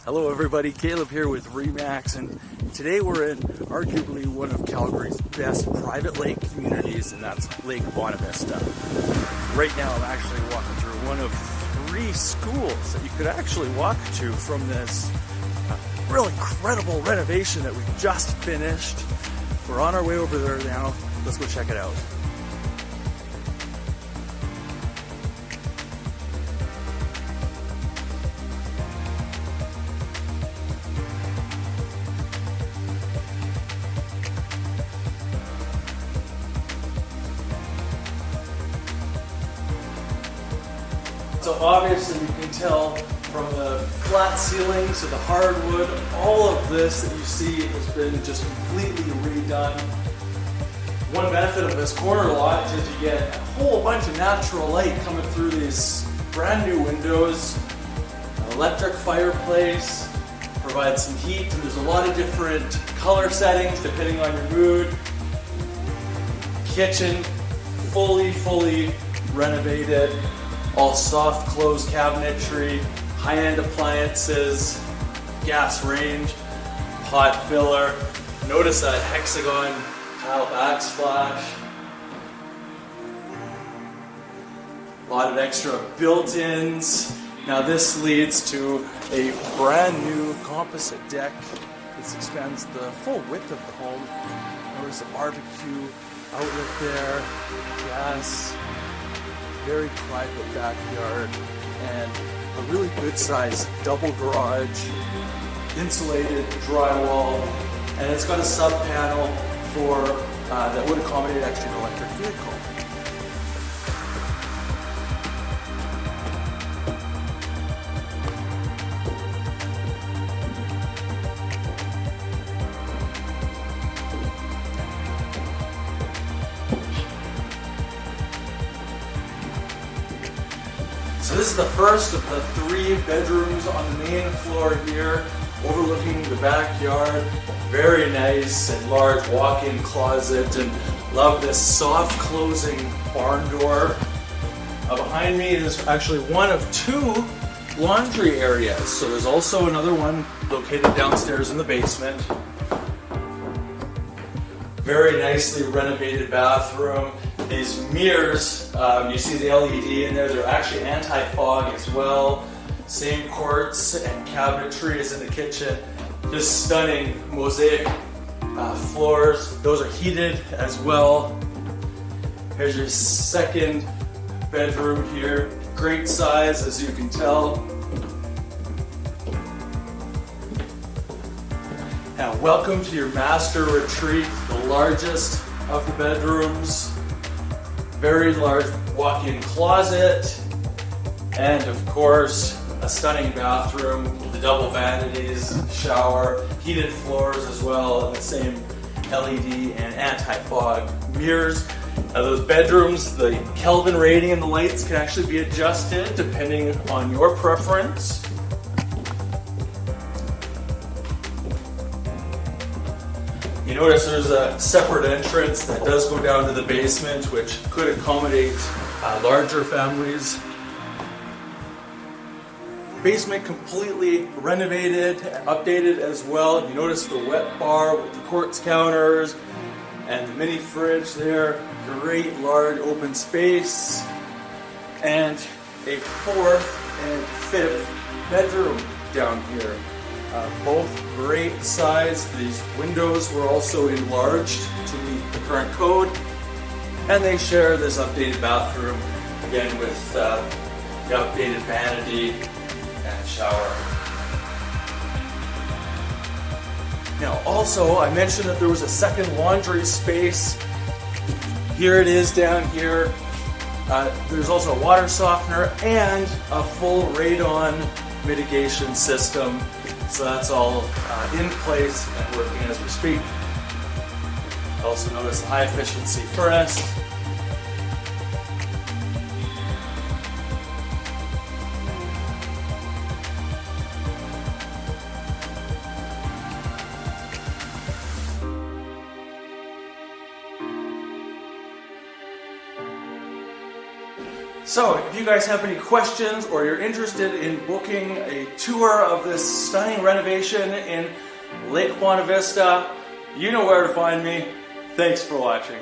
Hello everybody, Caleb here with Remax, and today we're in arguably one of Calgary's best private lake communities, and that's Lake Bonavista. Right now I'm actually walking through one of 3 schools that you could actually walk to from this real incredible renovation that we just finished. We're on our way over there now. Let's go check it out. So obviously you can tell from the flat ceilings to the hardwood, all of this that you see has been just completely redone. One benefit of this corner lot is you get a whole bunch of natural light coming through these brand new windows, an electric fireplace, provides some heat, and there's a lot of different color settings depending on your mood. Kitchen, fully renovated. All soft closed cabinetry, high-end appliances, gas range, pot filler. Notice that hexagon tile backsplash. A lot of extra built-ins. Now this leads to a brand new composite deck. This expands the full width of the home. Notice a barbecue outlet there, gas. Very private backyard, and a really good sized double garage, insulated drywall, and it's got a sub panel for that would accommodate actually an electric vehicle. So this is the first of the 3 bedrooms on the main floor here, overlooking the backyard. Very nice and large walk-in closet, and love this soft closing barn door. Behind me is actually one of 2 laundry areas. So there's also another one located downstairs in the basement. Very nicely renovated bathroom. These mirrors, you see the LED in there, they're actually anti-fog as well. Same quartz and cabinetry as in the kitchen. Just stunning mosaic floors. Those are heated as well. Here's your second bedroom here. Great size, as you can tell. Now welcome to your master retreat, the largest of the bedrooms. Very large walk-in closet, and of course a stunning bathroom with the double vanities, shower, heated floors as well, and the same LED and anti-fog mirrors. Now those bedrooms, the Kelvin rating and the lights can actually be adjusted depending on your preference. You notice there's a separate entrance that does go down to the basement, which could accommodate larger families. Basement completely renovated, updated as well. You notice the wet bar with the quartz counters and the mini fridge there. Great large open space. And a 4th and 5th bedroom down here. Both great size. These windows were also enlarged to meet the current code, and they share this updated bathroom again with the updated vanity and shower. Now also I mentioned that there was a second laundry space. Here it is down here. There's also a water softener and a full radon mitigation system. So that's all in place and working as we speak. Also notice the high efficiency furnace. So, if you guys have any questions or you're interested in booking a tour of this stunning renovation in Lake Bonavista, you know where to find me. Thanks for watching.